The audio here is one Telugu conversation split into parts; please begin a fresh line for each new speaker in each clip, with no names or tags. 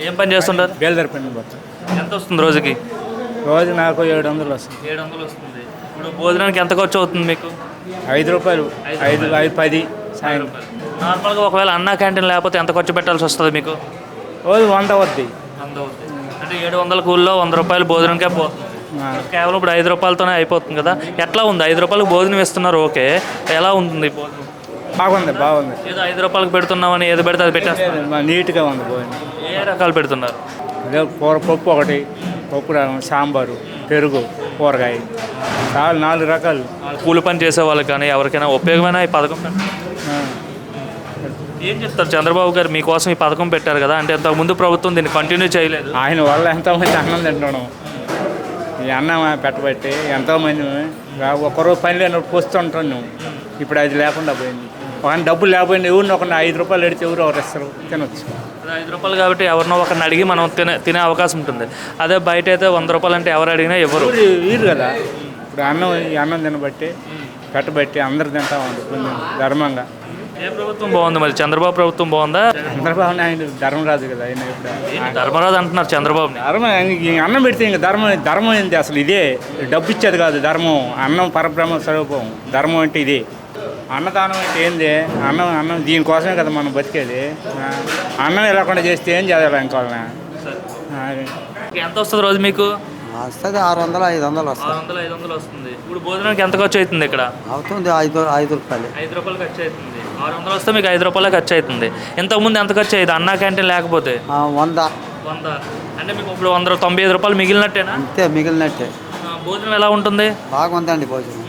ఏం పని చేస్తుంటారు?
బేల్దారి పని పోతాం.
ఎంత వస్తుంది రోజుకి?
రోజు నాకు 700 వస్తుంది.
700 వస్తుంది. ఇప్పుడు భోజనానికి ఎంత ఖర్చు అవుతుంది మీకు?
5 రూపాయలు, 5, 10 సాయంత్రం.
నార్మల్గా ఒకవేళ అన్నా క్యాంటీన్ లేకపోతే ఎంత ఖర్చు పెట్టాల్సి వస్తుంది మీకు?
రోజు 100 అవుద్ది.
100 అవుతుంది. అంటే 700 కూల్లో 100 రూపాయలు భోజనంకే పోతుంది. కేవలం ఇప్పుడు 5 రూపాయలతోనే అయిపోతుంది కదా. ఎట్లా ఉంది? 5 రూపాయలకు భోజనం ఇస్తున్నారు, ఓకే. ఎలా ఉంటుంది భోజనం?
బాగుంది.
ఏదో 5 రూపాయలకు పెడుతున్నామని ఏది పెడితే అది పెట్టేస్తారు.
నీట్గా ఉంది భోజనం.
ఏ రకాలు పెడుతున్నారు?
అదే పప్పు ఒకటి, పప్పు సాంబారు, పెరుగు, కూరగాయ, చాలా 4 రకాలు.
కూలి పని చేసే వాళ్ళకి కానీ ఎవరికైనా ఉపయోగమైన ఈ పథకం ఏం చెప్తారు? చంద్రబాబు గారు మీకోసం ఈ పథకం పెట్టారు కదా, అంటే ఇంతకుముందు ప్రభుత్వం దీన్ని కంటిన్యూ చేయలేదు.
ఆయన వల్ల ఎంతోమంది అన్నం తింటున్నాం. ఈ అన్నం పెట్టబట్టి ఎంతోమంది ఒక్కరోజు పని లేనప్పుడు పోస్తుంటున్నాం. ఇప్పుడు అది లేకుండా పోయింది. ఒక డబ్బులు లేకపోయింది, ఎవరిని ఒక 5 రూపాయలు ఎడితే ఎవరు ఇస్తారు, తినొచ్చు.
5 రూపాయలు కాబట్టి ఎవరినో ఒకరిని అడిగి మనం తినే అవకాశం ఉంటుంది. అదే బయట అయితే 100 రూపాయలు అంటే ఎవరు అడిగినా ఎవరు
వీరు కదా. ఇప్పుడు అన్నం తినబట్టి పెట్టబట్టి అందరు తింటా ఉంది కొంచెం ధర్మంగా.
ఏ ప్రభుత్వం బాగుంది మరి? చంద్రబాబు ప్రభుత్వం బాగుందా?
చంద్రబాబు నాయుడు ధర్మరాజు కదా ఆయన. ఇప్పుడు
ధర్మరాజు అంటున్నారు చంద్రబాబు.
అన్నం పెడితే ఇంకా ధర్మం ఏంటి అసలు? ఇదే డబ్బు ఇచ్చేది కాదు ధర్మం. అన్నం పరబ్రహ్మ స్వరూపం. ధర్మం అంటే ఇదే. అన్నదానం అంటే ఏంది? అన్నం దీనికోసమే కదా మనం బతికేది. అన్నం లేకుండా చేస్తే ఏం చేయాలి ఇంకా?
ఎంత వస్తుంది రోజు మీకు?
వస్తుంది 600, 500 వస్తుంది.
600, 500 వస్తుంది. ఇప్పుడు భోజనానికి ఎంత ఖర్చు అవుతుంది ఇక్కడ?
అవుతుంది 5 రూపాయలు.
5 రూపాయలు ఖర్చు అవుతుంది. 600 వస్తే మీకు 5 రూపాయలు ఖర్చు అవుతుంది. ఇంతకుముందు ఎంత ఖర్చు అయ్యేది అన్నా క్యాంటీన్ లేకపోతే?
100.
అంటే మీకు ఇప్పుడు 195 రూపాయలు మిగిలినట్టేనా?
అంతే, మిగిలినట్టే.
భోజనం ఎలా ఉంటుంది?
బాగుందండి భోజనం.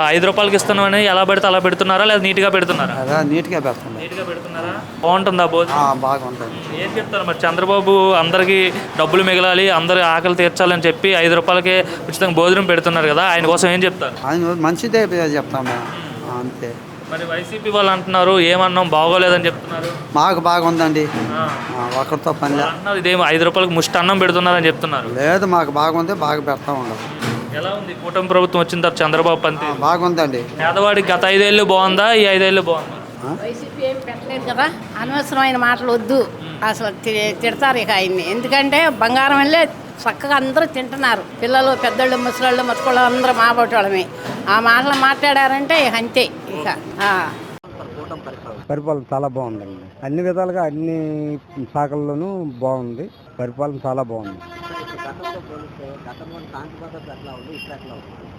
5 రూపాయలకి ఇస్తున్నామని ఎలా పెడితే అలా పెడుతున్నారా, లేదా నీట్గా పెడుతున్నారా?
నీట్గా పెడుతున్నారు.
నీట్గా పెడుతున్నారా? బాగుంటుందా భోజనం?
బాగుంటుంది.
ఏం చెప్తారు మరి? చంద్రబాబు అందరికీ డబ్బులు మిగలాలి, అందరి ఆకలి తీర్చాలని చెప్పి 5 రూపాయలకే ఉచితంగా భోజనం పెడుతున్నారు కదా, ఆయన కోసం ఏం చెప్తారు?
ఆయన మంచిదే చెప్తాం మేము, అంతే.
మరి వైసీపీ వాళ్ళు అంటున్నారు ఏమన్నాం బాగోలేదని చెప్తున్నారు.
మాకు బాగుందండి, ఒకరితో పని
అన్నారు. ఇదేమో 5 రూపాయలకి ముష్టి అన్నం పెడుతున్నారని చెప్తున్నారు.
లేదు, మాకు బాగుంది, బాగా పెడతా ఉండదు.
ఎలా ఉంది కూటమి ప్రభుత్వం వచ్చిన తర్వాత చంద్రబాబు పంతి?
బాగుందండి.
పేదవాడికి గత 5 ఏళ్ళు బాగుందా, ఈ 5 ఏళ్ళు బాగుందా?
వైసీపీ ఏం పెట్టలేదు కదా, అనవసరమైన మాటలు వద్దు. అసలు తిడతారు ఇక ఆయన్ని. ఎందుకంటే బంగారం వెళ్ళే చక్కగా అందరూ తింటున్నారు. పిల్లలు, పెద్దోళ్ళు, ముసలాళ్ళు, మతుకోళ్ళు అందరూ మాబోటోళ్ళమే. ఆ మాటలు మాట్లాడారంటే ఇక అంతే. ఇక
పరిపాలన చాలా బాగుందండి. అన్ని విధాలుగా అన్ని శాఖల్లోనూ బాగుంది. పరిపాలన చాలా బాగుంది.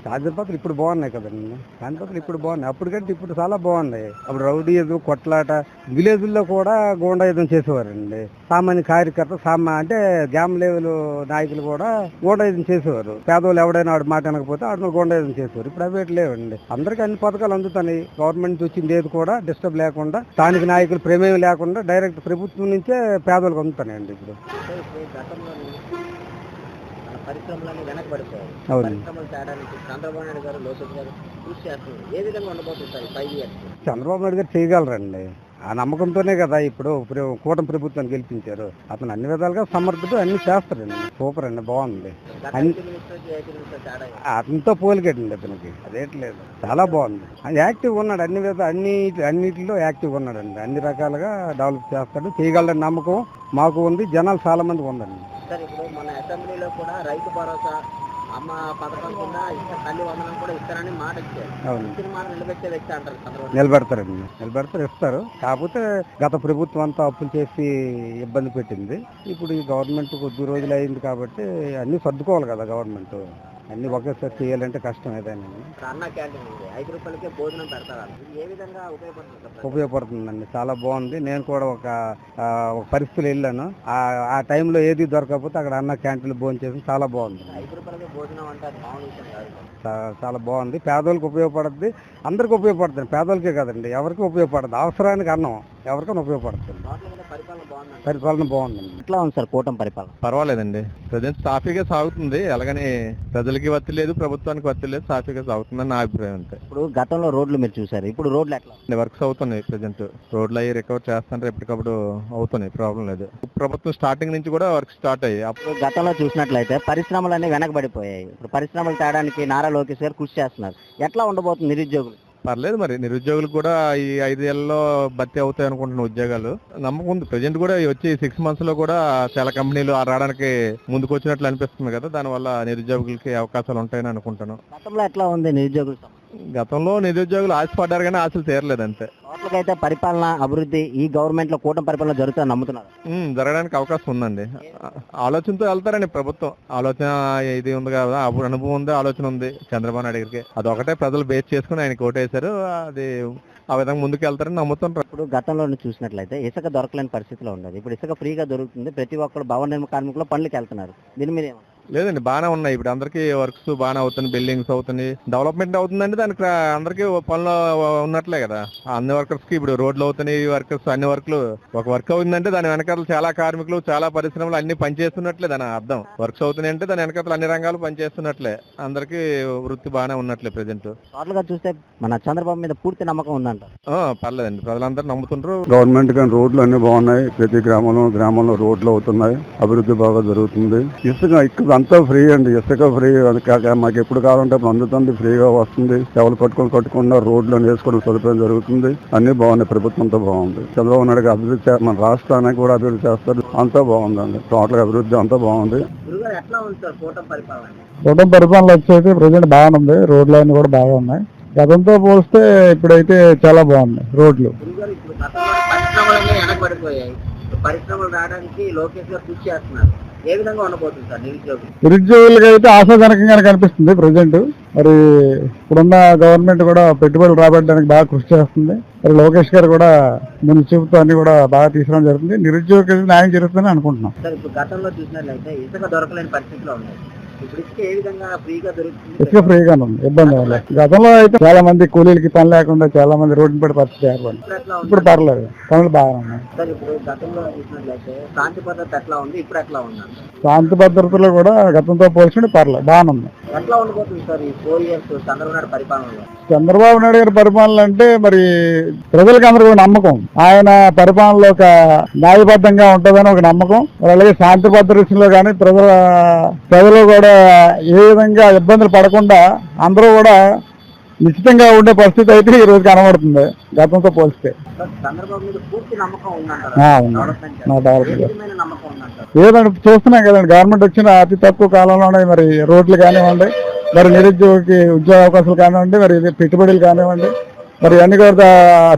శాంతి భద్రతలు ఇప్పుడు బాగున్నాయి కదండి. శాంతి భద్రతలు ఇప్పుడు బాగున్నాయి, అప్పటికంటే ఇప్పుడు చాలా బాగున్నాయి. అప్పుడు రౌడీయుధం, కొట్లాట, విలేజ్ల్లో కూడా గూండాయుధం చేసేవారండి. సామాన్య కార్యకర్త అంటే గ్రామ లెవెల్ నాయకులు కూడా గూండాయుధం చేసేవారు. పేదవాళ్ళు ఎవడైనా ఆడు మాట అనకపోతే ఆడు గూండాయుధం చేసేవారు. ఇప్పుడు అవి లేవండి. అందరికీ అన్ని పథకాలు అందుతాయి. గవర్నమెంట్ వచ్చింది ఏది కూడా డిస్టర్బ్ లేకుండా, స్థానిక నాయకులు ప్రమేయం లేకుండా డైరెక్ట్ ప్రభుత్వం నుంచే పేదలకు అందుతాయండి. ఇప్పుడు
పరిశ్రమలన్నీ వెనకబడిపోయాయి. పరిశ్రమలు తేడానికి చంద్రబాబు నాయుడు గారు, లోకేష్ గారు కృషి చేస్తున్నారు. ఏ విధంగా ఉండబోతుంది 5 years?
చంద్రబాబు నాయుడు గారు చేయగలరండి. ఆ నమ్మకంతోనే కదా ఇప్పుడు కూటమి ప్రభుత్వాన్ని గెలిపించారు. అతను అన్ని విధాలుగా సమర్థుడు, అన్ని చేస్తాడండి. సూపర్ అండి, బాగుంది. అతనితో పోలికటండి అతనికి, అదేట్లేదు. చాలా బాగుంది. యాక్టివ్ ఉన్నాడు, అన్నిటిలో యాక్టివ్ ఉన్నాడండి. అన్ని రకాలుగా డెవలప్ చేస్తాడు, చేయగలడని నమ్మకం మాకు ఉంది, జనాలు చాలా మంది ఉందండి.
సార్, ఇప్పుడు మన అసెంబ్లీలో కూడా రైతు భరోసా, అమ్మ పథకం కింద తల్లి వందనం కూడా ఇస్తారని మాట ఇచ్చారు. ఇచ్చిన మాట నిలబెట్టే వ్యక్తి అంటారు చంద్రబాబు.
నిలబెడతారు, ఇస్తారు. కాకపోతే గత ప్రభుత్వం అంతా అప్పులు చేసి ఇబ్బంది పెట్టింది. ఇప్పుడు ఈ గవర్నమెంట్ కొద్ది రోజులు అయింది కాబట్టి అన్ని సర్దుకోవాలి కదా గవర్నమెంట్. అన్ని ఒకేసారి చేయాలంటే కష్టం ఏదైనా.
అన్న క్యాంటీన్ 5 రూపాయలకే భోజనం పెడతారు. ఏ విధంగా
ఉపయోగపడుతుందండి, చాలా బాగుంది. నేను కూడా ఒక పరిస్థితులు వెళ్ళాను. ఆ టైంలో ఏది దొరకకపోతే అక్కడ అన్న క్యాంటీన్లో భోజనం చేసి చాలా బాగుంది.
5 రూపాయలకే భోజనం అంటే
చాలా బాగుంది. పేదోళ్ళకి ఉపయోగపడుతుంది, అందరికి ఉపయోగపడుతుంది. పేదోళ్ళకే కదండి, ఎవరికి ఉపయోగపడుతుంది. అవసరానికి అన్నం ఎవరికైనా ఉపయోగపడుతుంది. పరిపాలన బాగుందండి.
ఎట్లా ఉంది సార్ కూటమి పరిపాలన?
పర్వాలేదండి, ప్రజెంట్ సాఫీగా సాగుతుంది. అలాగని ప్రజలకి వత్తి లేదు, ప్రభుత్వానికి వత్తి లేదు, సాఫీగా సాగుతుందని నా అభిప్రాయం. అంతే.
ఇప్పుడు గతంలో రోడ్లు మీరు చూసారు, ఇప్పుడు రోడ్లు ఎట్లా?
వర్క్స్ అవుతున్నాయి. ప్రజెంట్ రోడ్లు అయ్యి రికవర్ చేస్తుంటే ఎప్పటికప్పుడు అవుతున్నాయి, ప్రాబ్లం లేదు. ప్రభుత్వం స్టార్టింగ్ నుంచి కూడా వర్క్ స్టార్ట్ అయ్యాయి.
అప్పుడు గతంలో చూసినట్లయితే పరిశ్రమలన్నీ వెనకబడిపోయాయి. ఇప్పుడు పరిశ్రమలు తేడానికి నారా లోకేష్ గారు కృషి చేస్తున్నారు. ఎట్లా ఉండబోతుంది నిరుద్యోగులు?
పర్లేదు మరి నిరుద్యోగులు కూడా ఈ 5 ఏళ్లలో భర్తీ అవుతాయి అనుకుంటున్న ఉద్యోగాలు నమ్మకం ఉంది. ప్రజెంట్ కూడా వచ్చి 6 months లో కూడా చాలా కంపెనీలు రావడానికి ముందుకు వచ్చినట్లు అనిపిస్తుంది కదా, దానివల్ల నిరుద్యోగులకి అవకాశాలు ఉంటాయని అనుకుంటాను.
గతంలో ఎట్లా ఉంది నిరుద్యోగుల సమస్య?
గతంలో నిరుద్యోగులు ఆశపడ్డారు కానీ ఆశలు తీరలేదు అంతే.
టోటల్గా అయితే పరిపాలన అభివృద్ధి ఈ గవర్నమెంట్ లో కూటమి పరిపాలన జరుగుతుందని నమ్ముతున్నారు.
జరగడానికి అవకాశం ఉందండి. ఆలోచనతో వెళ్తారండి ప్రభుత్వం. ఆలోచన ఇది ఉంది కదా, అప్పుడు అనుభవం ఉంది, ఆలోచన ఉంది చంద్రబాబు నాయుడు గారికి. అదొకటే ప్రజలు బేస్ చేసుకుని ఆయనకి ఓటేశారు. అది ఆ విధంగా ముందుకు వెళ్తారని నమ్ముతుంటారు.
ఇప్పుడు గతంలో చూసినట్లయితే ఇసుక దొరకలేని పరిస్థితిలో ఉండదు. ఇప్పుడు ఇసుక ఫ్రీగా దొరుకుతుంది. ప్రతి ఒక్కరు భవన నిర్మాణ కార్మికులు పనులకు వెళ్తున్నారు. దీని మీద ఏమన్నా?
లేదండి, బాగానే ఉన్నాయి. ఇప్పుడు అందరికీ వర్క్స్ బాగానే అవుతుంది, బిల్డింగ్స్ అవుతుంది, డెవలప్మెంట్ అవుతుందండి. దానికి అందరికీ పనులు ఉన్నట్లే కదా. అన్ని వర్కర్స్ కి ఇప్పుడు రోడ్లు అవుతున్నాయి, వర్కర్స్ అన్ని వర్క్లు. ఒక వర్క్ అవుతుందంటే దాని వెనకాల చాలా కార్మికులు, చాలా పరిశ్రమలు అన్ని పనిచేస్తున్నట్లే దాని అర్థం. వర్క్స్ అవుతున్నాయి అంటే దాని వెనకాల అన్ని రంగాలు పనిచేస్తున్నట్లే, అందరికీ వృత్తి బాగానే ఉన్నట్లే ప్రెజెంట్.
టోటల్ గా చూస్తే మన చంద్రబాబు మీద పూర్తి నమ్మకం ఉందంట.
పర్లేదండి, ప్రజలందరూ నమ్ముతుంటారు.
గవర్నమెంట్ కానీ రోడ్లు అన్ని బాగున్నాయి. ప్రతి గ్రామంలో రోడ్లు అవుతున్నాయి. అభివృద్ధి బాగా జరుగుతుంది. ఇసుక ఇక్కడ అంతా ఫ్రీ అండి. ఇసుక ఫ్రీ. మాకు ఎప్పుడు కావాలంటే అప్పుడు అందుతుంది, ఫ్రీగా వస్తుంది. ఎవరు కట్టుకుండా రోడ్లు వేసుకోవడం సదుపాయం జరుగుతుంది. అన్ని బాగున్నాయి. ప్రభుత్వంతో బాగుంది. చంద్రబాబు నాయుడు అభివృద్ధి మన రాష్ట్రానికి కూడా అభివృద్ధి చేస్తారు. అంతా బాగుందండి. టోటల్ అభివృద్ధి అంతా బాగుంది.
కూటమి పరిపాలన వచ్చేసి ప్రజెంట్ బాగానే రోడ్లు అన్ని కూడా బాగా ఉన్నాయి. గతంతో పోలిస్తే ఇప్పుడైతే చాలా బాగున్నాయి రోడ్లు.
పరిశ్రమలు రావడానికి లోకేష్ గారు కృషి చేస్తున్నారు. ఏ విధంగా ఉండబోతుంది సార్
నిరుద్యోగులకి అయితే ఆశాజనకంగానే కనిపిస్తుంది ప్రజెంట్. మరి ఇప్పుడున్న గవర్నమెంట్ కూడా పెట్టుబడులు రాబట్టడానికి బాగా కృషి చేస్తుంది. మరి లోకేష్ గారు కూడా ముందు చూపుతూ అన్ని కూడా బాగా తీసుకోవడం జరుగుతుంది. నిరుద్యోగ న్యాయం జరుగుతుందని అనుకుంటున్నాం.
సార్ ఇప్పుడు గతంలో చూసినట్లయితే ఇసుక దొరకలేని పరిస్థితిలో ఉన్నాయి. ఇప్పుడు ఇసుక ఏ విధంగా ఫ్రీగా దొరుకుతుంది?
ఇసుక ఫ్రీగానే ఉంది, ఇబ్బంది వల్ల. గతంలో అయితే చాలా మంది కూలీలకి పని లేకుండా చాలా మంది రోడ్డు పడి పరిస్థితి ఏర్పడింది. ఇప్పుడు పర్లేదు, పనులు బాగా ఉన్నాయి.
సార్ ఇప్పుడు గతంలో చూసినట్లయితే శాంతి భద్రత ఎట్లా ఉంది, ఇప్పుడు ఎట్లా ఉంది?
శాంతి భద్రతలో కూడా గతంతో పోల్చుకుంటే పర్లేదు, బాగానే ఉంది.
ఎట్లా ఉండబోతుంది సార్ ఈ 4 years చంద్రబాబు నాయుడు పరిపాలనలో?
చంద్రబాబు నాయుడు గారి పరిపాలన అంటే మరి ప్రజలకు అందరికీ నమ్మకం. ఆయన పరిపాలనలో ఒక న్యాయబద్ధంగా ఉంటుందని ఒక నమ్మకం. అలాగే శాంతి భద్రతలో కానీ ప్రజలు కూడా ఏ విధంగా ఇబ్బందులు పడకుండా అందరూ కూడా నిశ్చితంగా ఉండే పరిస్థితి అయితే ఈ రోజు కనబడుతుంది గతంతో పోలిస్తే.
చంద్రబాబు మీద పూర్తి నమ్మకం
ఏదంటే చూస్తున్నాం కదండి, గవర్నమెంట్ వచ్చిన అతి తక్కువ కాలంలోనే మరి రోడ్లు కానివ్వండి, మరి నిరుద్యోగికి ఉద్యోగ అవకాశాలు కానివ్వండి, మరి పెట్టుబడులు కానివ్వండి, మరి అన్ని కూడా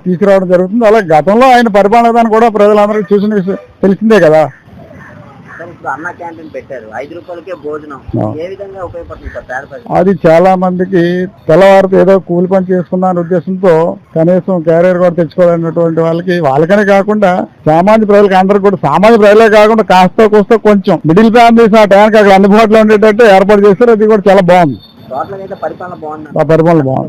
తీసుకురావడం జరుగుతుంది. అలాగే గతంలో ఆయన పరిపాలన కూడా ప్రజలందరికీ చూసిన విషయం తెలిసిందే కదా.
అన్న క్యాంటీన్ పెట్టారు, 5 రూపాయలకే భోజనం. ఏ విధంగా ఉపయోగపడుతుంది సార్ పేద ప్రజలు?
అది చాలా మందికి తెల్లవారితో ఏదో కూలి పని చేసుకున్న ఉద్దేశంతో కనీసం క్యారియర్ కూడా తెచ్చుకోవాలన్నటువంటి వాళ్ళకనే కాకుండా సామాన్య ప్రజలకు అందరికి కూడా, సామాన్య ప్రజలే కాకుండా కాస్త కోస్త కొంచెం మిడిల్ ఫ్యామిలీస్ ఆ టైంకి అక్కడ అందుబాటులో ఉండేటట్టు ఏర్పాటు చేస్తారు. అది కూడా చాలా బాగుంది.
పరిపాలన బాగుంది.
పరిపాలన బాగుంది.